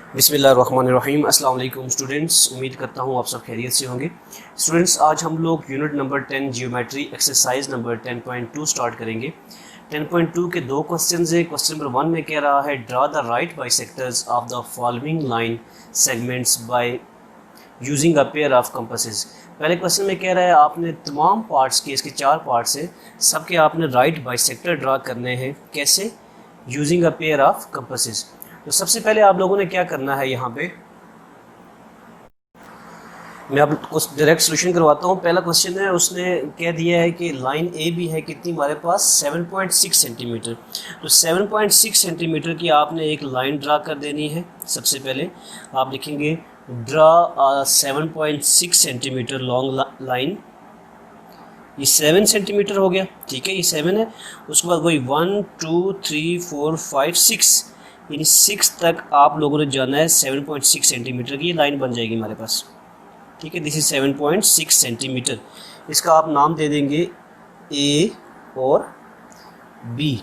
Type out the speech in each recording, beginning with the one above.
बिस्मिल्लाहिर्रहमानिर्रहीम। अस्सलाम वालेकुम स्टूडेंट्स, उम्मीद करता हूँ आप सब खैरियत से होंगे। स्टूडेंट्स, आज हम लोग unit number 10 geometry exercise number 10.2 start करेंगे। 10.2 के दो क्वेश्चंस हैं। क्वेश्चन नंबर 1 में कह रहा है draw the right bisectors of the following line segments by using a pair of compasses. पहले क्वेश्चन में कह रहा है आपने तमाम पार्ट्स के, इसके 4 पार्ट्स हैं, सबके आपने राइट बाइसेक्टर ड्रा करने हैं। कैसे? Using a pair of compasses. तो सबसे पहले आप लोगों ने क्या करना है, यहाँ पे मैं आपको डायरेक्ट सोल्यूशन करवाता हूँ। पहला क्वेश्चन है, उसने कह दिया है कि लाइन ए बी है कितनी हमारे पास 7.6 सेंटीमीटर। तो 7.6 सेंटीमीटर की आपने एक लाइन ड्रा कर देनी है। सबसे पहले आप लिखेंगे ड्रा 7.6 सेंटीमीटर लॉन्ग लाइन। ये 7 सेंटीमीटर हो गया, ठीक है, ये 7 है। उसके बाद वही 1 2 3 4 5 6 यानी 6 तक आप लोगों ने जाना है। 7.6 सेंटीमीटर की लाइन बन जाएगी हमारे पास, ठीक है। This is 7.6 centimetre. इसका आप नाम दे देंगे ए और बी,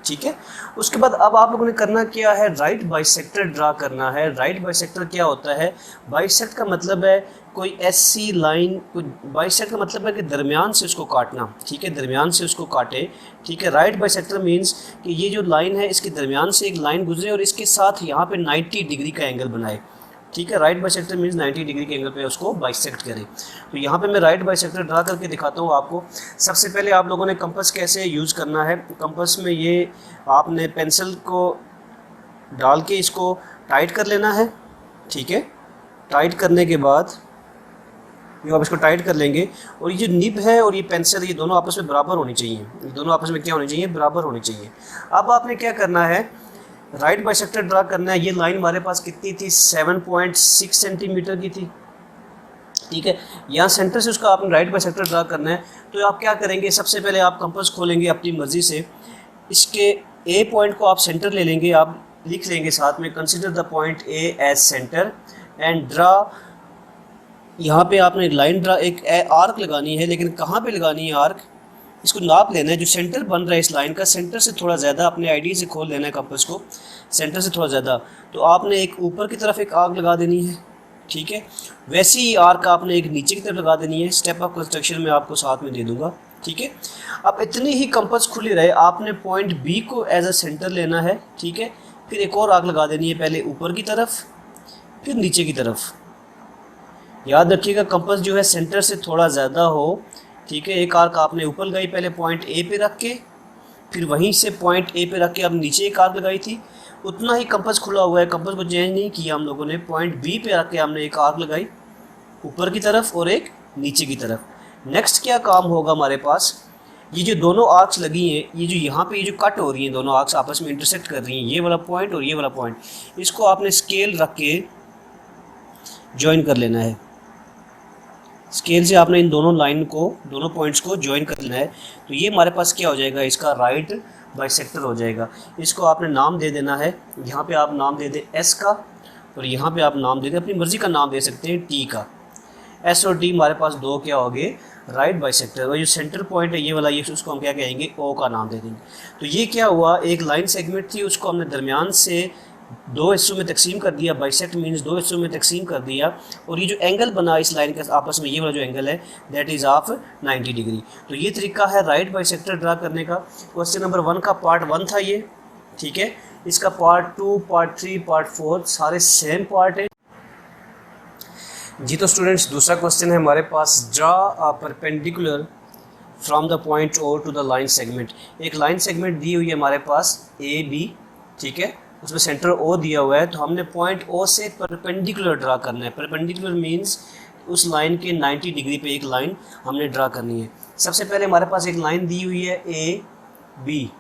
ठीक है। उसके बाद अब आप लोगों ने करना क्या है, राइट बाइसेक्टर ड्रा करना है। राइट बाइसेक्टर क्या होता है? बाइसेक्ट का मतलब है कोई ऐसी लाइन, कोई बाइसेक्ट का मतलब है कि दरमियान से उसको काटना, ठीक है, दरमियान से उसको काटे, ठीक है। राइट बाइसेक्टर मींस कि ये जो लाइन है इसके दरमियान से एक लाइन गुजरे और इसके साथ यहाँ पे 90 डिग्री का एंगल बनाए, ठीक है। राइट बाइसेक्टर मींस 90 डिग्री के एंगल पे उसको बाइसेक्ट करें। तो यहाँ पे मैं राइट बाइसेक्टर ड्रा करके दिखाता हूँ आपको। सबसे पहले आप लोगों ने कंपास कैसे यूज़ करना है। कंपास में ये आपने पेंसिल को डाल के इसको टाइट कर लेना है, ठीक है। टाइट करने के बाद ये आप इसको टाइट कर लेंगे और ये जो निब है और ये पेंसिल, ये दोनों आपस में बराबर होनी चाहिए। ये दोनों आपस में क्या होनी चाहिए? बराबर होनी चाहिए। अब आपने क्या करना है, राइट बाइसेक्टर ड्रा करना है। ये लाइन हमारे पास कितनी थी? 7.6 सेंटीमीटर की थी, ठीक है। यहाँ सेंटर से उसका आपने राइट बाइसेक्टर ड्रा करना है। तो आप क्या करेंगे, सबसे पहले आप कंपास खोलेंगे अपनी मर्जी से। इसके ए पॉइंट को आप सेंटर ले लेंगे। आप लिख लेंगे साथ में consider the point A as centre and draw. यहाँ पे आपने लाइन ड्रा, एक आर्क लगानी है, लेकिन कहाँ पे लगानी है आर्क? इसको नाप लेना है। जो सेंटर बन रहा है इस लाइन का, सेंटर से थोड़ा ज़्यादा अपने आईडी से खोल लेना है कंपास को, सेंटर से थोड़ा ज़्यादा। तो आपने एक ऊपर की तरफ एक आर्क लगा देनी है, ठीक है। वैसी ही आर्क आपने एक नीचे की तरफ लगा देनी है। स्टेप ऑफ कंस्ट्रक्शन में आपको साथ में दे दूंगा, ठीक है। अब इतनी ही कंपास खुली रहे, आपने पॉइंट बी को एज अ सेंटर लेना है, ठीक है। फिर एक और आर्क लगा देनी है, पहले ऊपर की तरफ फिर नीचे की तरफ। याद रखिएगा कंपास जो है सेंटर से थोड़ा ज़्यादा हो, ठीक है। एक आर्क आपने ऊपर लगाई पहले पॉइंट ए पे रख के, फिर वहीं से पॉइंट ए पे रख के अब नीचे एक आर्क लगाई थी। उतना ही कंपास खुला हुआ है, कंपास को चेंज नहीं किया हम लोगों ने। पॉइंट बी पे रख के हमने एक आर्क लगाई ऊपर की तरफ और एक नीचे की तरफ। नेक्स्ट क्या काम होगा हमारे पास, ये जो दोनों आर्क्स लगी हैं, ये जो यहाँ पे ये जो कट हो रही हैं, दोनों आर्क्स आपस में इंटरसेक्ट कर रही हैं, ये वाला पॉइंट और ये वाला पॉइंट, इसको आपने स्केल रख के ज्वाइन कर लेना है। स्केल से आपने इन दोनों लाइन को, दोनों पॉइंट्स को ज्वाइन कर लेना है। तो ये हमारे पास क्या हो जाएगा, इसका राइट बाइसेक्टर हो जाएगा। इसको आपने नाम दे देना है। यहाँ पे आप नाम दे दें एस का और यहाँ पे आप नाम दे दें, अपनी मर्ज़ी का नाम दे सकते हैं, टी का। एस और टी हमारे पास दो क्या हो गए, राइट बाइसेक्टर। और जो सेंटर पॉइंट है ये वाला, ये उसको हम क्या कहेंगे, ओ का नाम दे देंगे। तो ये क्या हुआ, एक लाइन सेगमेंट थी, उसको हमने दरमियान से दो हिस्सों में तकसीम कर दिया। बाइसेक्ट मीन्स दो हिस्सों में तकसीम कर दिया। और ये जो एंगल बना इस लाइन का आपस में, ये वाला जो एंगल है दैट इज़ ऑफ 90 डिग्री। तो ये तरीका है राइट बाइसेक्टर ड्रा करने का। क्वेश्चन नंबर 1 का पार्ट 1 था ये, ठीक है। इसका पार्ट 2, पार्ट 3, पार्ट 4 सारे सेम पार्ट है जी। तो स्टूडेंट्स, दूसरा क्वेश्चन है हमारे पास, draw a perpendicular from the point O to the line segment. एक लाइन सेगमेंट दी हुई है हमारे पास ए बी, ठीक है, उसमें सेंटर ओ दिया हुआ है। तो हमने पॉइंट ओ से परपेंडिकुलर ड्रा करना है। परपेंडिकुलर मींस उस लाइन के 90 डिग्री पे एक लाइन हमने ड्रा करनी है। सबसे पहले हमारे पास एक लाइन दी हुई है ए बी,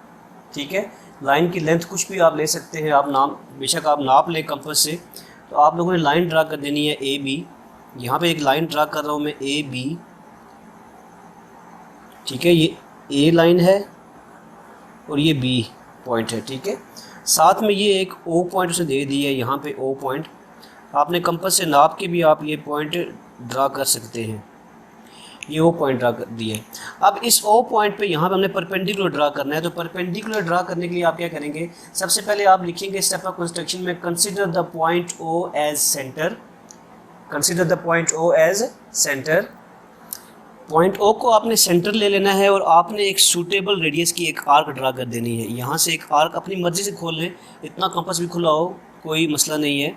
ठीक है। लाइन की लेंथ कुछ भी आप ले सकते हैं, आप नाम बेशक आप नाप लें कंपास से। तो आप लोगों ने लाइन ड्रा कर देनी है ए बी। यहाँ पे एक लाइन ड्रा कर रहा हूँ मैं ए बी, ठीक है। ये ए लाइन है और ये बी पॉइंट है, ठीक है। साथ में ये एक ओ पॉइंट उसे दे दी है, यहाँ पे ओ पॉइंट। आपने कंपास से नाप के भी आप ये पॉइंट ड्रा कर सकते हैं, ये ओ पॉइंट ड्रा कर दिया है। अब इस ओ पॉइंट पे यहाँ पे हमने परपेंडिकुलर ड्रा करना है, तो परपेंडिकुलर ड्रा करने के लिए आप क्या करेंगे, सबसे पहले आप लिखेंगे स्टेप ऑफ कंस्ट्रक्शन में consider the point O as centre, consider the point O as centre. Point O को आपने सेंटर ले लेना है और आपने एक सूटेबल रेडियस की एक आर्क ड्रा कर देनी है। यहाँ से एक आर्क अपनी मर्जी से खोल लें, इतना कंपास भी खुला हो कोई मसला नहीं है,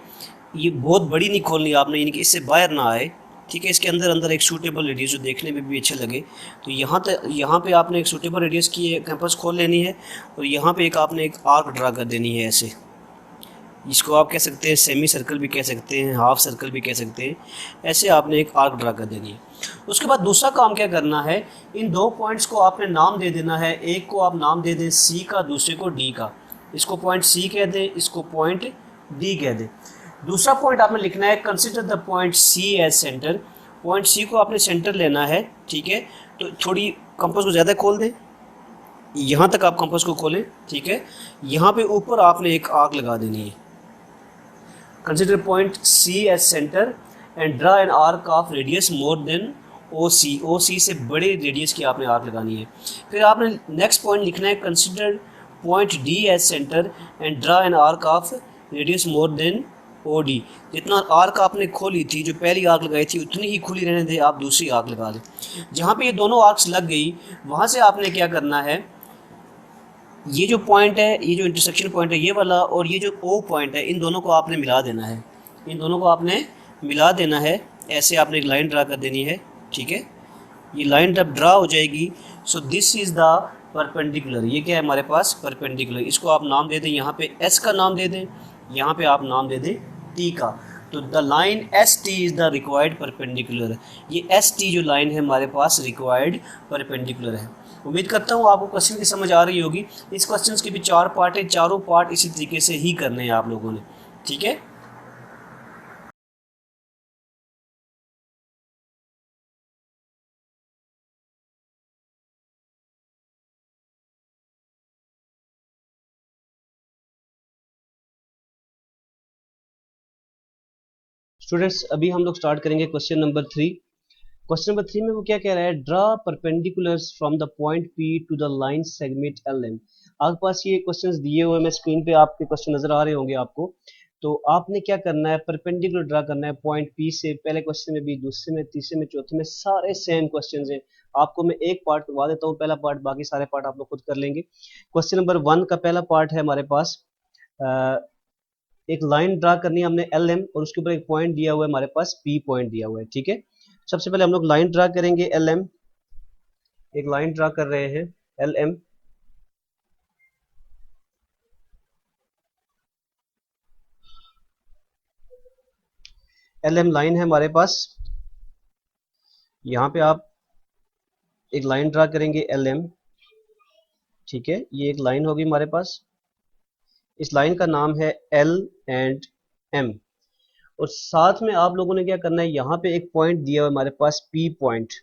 ये बहुत बड़ी नहीं खोलनी आपने, यानी कि इससे बाहर ना आए, ठीक है। इसके अंदर अंदर एक सूटेबल रेडियस जो देखने में भी अच्छा लगे, तो यहाँ पे आपने एक सूटेबल रेडियस की कंपास खोल लेनी है और यहाँ पे एक आपने एक आर्क ड्रा कर देनी है ऐसे। इसको आप कह सकते हैं सेमी सर्कल भी कह सकते हैं, हाफ सर्कल भी कह सकते हैं, ऐसे आपने एक आर्क ड्रा कर देनी है। उसके बाद दूसरा काम क्या करना है, इन दो पॉइंट्स को आपने नाम दे देना है, एक को आप नाम दे दें सी का, दूसरे को डी का। इसको पॉइंट सी कह दें, इसको पॉइंट डी कह दें। दूसरा पॉइंट आपने लिखना है consider the point C as centre. Point C को आपने सेंटर लेना है, ठीक है। तो थोड़ी कंपास को ज़्यादा खोल दें, यहाँ तक आप कंपास को खोलें, ठीक है। यहाँ पे ऊपर आपने एक आर्क लगा देनी है। Consider point C as centre and draw an arc of radius more than O C. O C से बड़े रेडियस की आपने आर्क लगानी है। फिर आपने नेक्स्ट पॉइंट लिखना है consider point D as centre and draw an arc of radius more than O D. जितना आर्क आपने खोली थी, जो पहली आर्क लगाई थी, उतनी ही खुली रहने दे, आप दूसरी आर्क लगा लें। जहाँ पे ये दोनों आर्क्स लग गई, वहाँ से आपने क्या करना है, ये जो पॉइंट है, ये जो इंटरसेक्शन पॉइंट है ये वाला, और ये जो ओ पॉइंट है, इन दोनों को आपने मिला देना है। इन दोनों को आपने मिला देना है, ऐसे आपने एक लाइन ड्रा कर देनी है, ठीक है। ये लाइन जब ड्रा हो जाएगी, so this is the perpendicular. ये क्या है हमारे पास, परपेंडिकुलर। इसको आप नाम दे दें, यहाँ पे एस का नाम दे दें, यहाँ पे आप नाम दे दें टी का। तो the line S T is the required perpendicular. ये एस टी जो लाइन है हमारे पास रिक्वायर्ड परपेंडिकुलर है। उम्मीद करता हूँ आपको क्वेश्चन की समझ आ रही होगी। इस क्वेश्चन के भी 4 पार्ट है, चारों पार्ट इसी तरीके से ही करने हैं आप लोगों ने, ठीक है। स्टूडेंट्स अभी हम लोग स्टार्ट करेंगे क्वेश्चन नंबर 3। क्वेश्चन नंबर 3 में वो क्या कह रहा है, draw perpendiculars from the point P to the line segment L M. आपके पास ये क्वेश्चंस दिए हुए, मैं स्क्रीन पे आपके क्वेश्चन नजर आ रहे होंगे आपको। तो आपने क्या करना है, परपेंडिकुलर ड्रा करना है पॉइंट पी से। पहले क्वेश्चन में भी, दूसरे में, तीसरे में, चौथे में सारे सेम क्वेश्चन हैं। आपको मैं एक पार्ट करवा देता हूँ, पहला पार्ट, बाकी सारे पार्ट आप लोग खुद कर लेंगे। क्वेश्चन नंबर 1 का पहला पार्ट है हमारे पास, एक लाइन ड्रा करनी है हमने एल एम, और उसके ऊपर एक पॉइंट दिया हुआ है हमारे पास, पी पॉइंट दिया हुआ है, ठीक है। सबसे पहले हम लोग लाइन ड्रा करेंगे एल एम, एक लाइन ड्रा कर रहे हैं L M. L M line है हमारे पास, यहाँ पे आप एक लाइन ड्रा करेंगे एल एम, ठीक है। ये एक लाइन होगी हमारे पास, इस लाइन का नाम है एल एंड एम। और साथ में आप लोगों ने क्या करना है, यहाँ पे एक पॉइंट दिया हुआ है हमारे पास पी पॉइंट।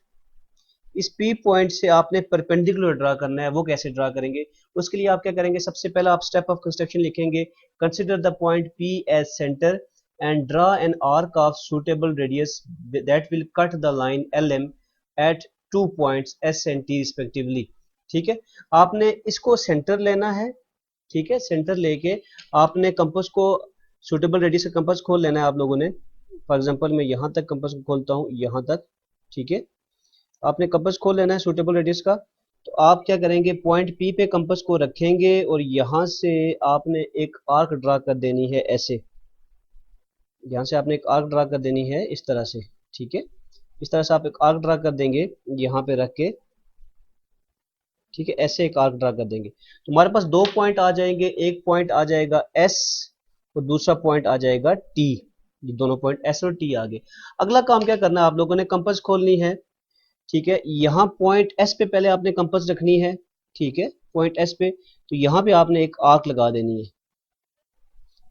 इस पी पॉइंट से आपने परपेंडिकुलर ड्रा करना है। वो कैसे ड्रा करेंगे, उसके लिए आप क्या करेंगे, सबसे पहले आप स्टेप ऑफ कंस्ट्रक्शन लिखेंगे, consider the point P as centre and draw an arc of suitable radius that will cut the line L M at 2 points S and T respectively, ठीक है। आपने इसको सेंटर लेना है, ठीक है। सेंटर लेके आपने कंपास को, सुटेबल रेडियस का कंपास खोल लेना है आप लोगों ने। फॉर एग्जांपल मैं यहाँ तक कंपास को खोलता हूँ, यहाँ तक, ठीक है। आपने कंपास खोल लेना है सुटेबल रेडियस का। तो आप क्या करेंगे, पॉइंट पी पे कंपास को रखेंगे और यहाँ से आपने एक आर्क ड्रा कर देनी है ऐसे। यहाँ से आपने एक आर्क ड्रा कर देनी है इस तरह से, ठीक है। इस तरह से आप एक आर्क ड्रा कर देंगे यहाँ पे रख के, ठीक है। ऐसे एक आर्क ड्रा कर देंगे तो हमारे पास 2 पॉइंट आ जाएंगे। एक पॉइंट आ जाएगा एस और दूसरा पॉइंट आ जाएगा टी। ये दोनों पॉइंट एस और टी आ गए। अगला काम क्या करना है, आप लोगों ने कंपास खोलनी है, ठीक है। यहाँ पॉइंट एस पे पहले आपने कंपास रखनी है, ठीक है। पॉइंट एस पे, तो यहाँ पे आपने एक आर्क लगा देनी है।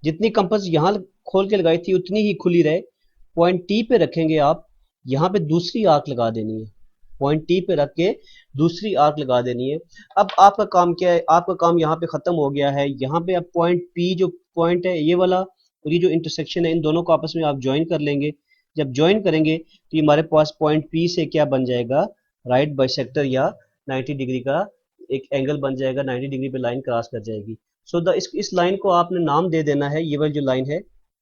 जितनी कंपास यहाँ खोल के लगाई थी उतनी ही खुली रहे। पॉइंट टी पे रखेंगे आप, यहाँ पे दूसरी आर्क लगा देनी है। पॉइंट टी पे रख के दूसरी आर्क लगा देनी है। अब आपका काम क्या है, आपका काम यहाँ पे खत्म हो गया है। यहाँ पे आप पॉइंट पी जो पॉइंट है ये वाला, और ये जो इंटरसेक्शन है, इन दोनों को आपस में आप ज्वाइन कर लेंगे। जब ज्वाइन करेंगे तो ये हमारे पास पॉइंट पी से क्या बन जाएगा, राइट बाइसेक्टर या 90 डिग्री का एक एंगल बन जाएगा, 90 डिग्री पे लाइन क्रॉस कर जाएगी। सो इस लाइन को आपने नाम दे देना है, ये वाली जो लाइन है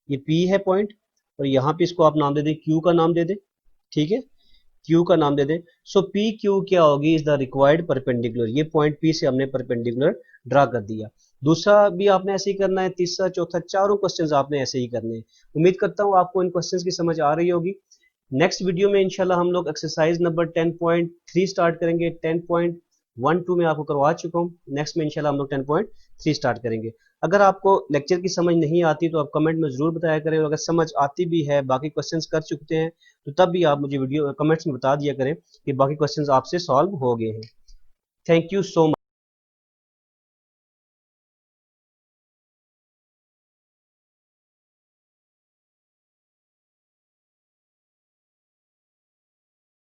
ये पी है पॉइंट, और यहाँ पे इसको आप नाम दे दें क्यू का नाम दे दें, ठीक है, क्यू का नाम दे दें। सो पी क्यू क्या होगी, इज द रिक्वायर्ड परपेंडिकुलर, ये पॉइंट पी से हमने परपेंडिकुलर ड्रा कर दिया। दूसरा भी आपने ऐसे ही करना है, तीसरा चौथा चारों क्वेश्चंस आपने ऐसे ही करने हैं। उम्मीद करता हूँ आपको इन क्वेश्चंस की समझ आ रही होगी। नेक्स्ट वीडियो में इंशाल्लाह हम लोग एक्सरसाइज नंबर 10.3 स्टार्ट करेंगे। 10.12 में आपको करवा चुका हूँ, नेक्स्ट में इंशाल्लाह हम लोग 10.3 स्टार्ट करेंगे। अगर आपको लेक्चर की समझ नहीं आती तो आप कमेंट में ज़रूर बताया करें, और अगर समझ आती भी है, बाकी क्वेश्चंस कर चुकते हैं, तो तब भी आप मुझे वीडियो कमेंट्स में बता दिया करें कि बाकी क्वेश्चंस आपसे सॉल्व हो गए हैं। Thank you so much.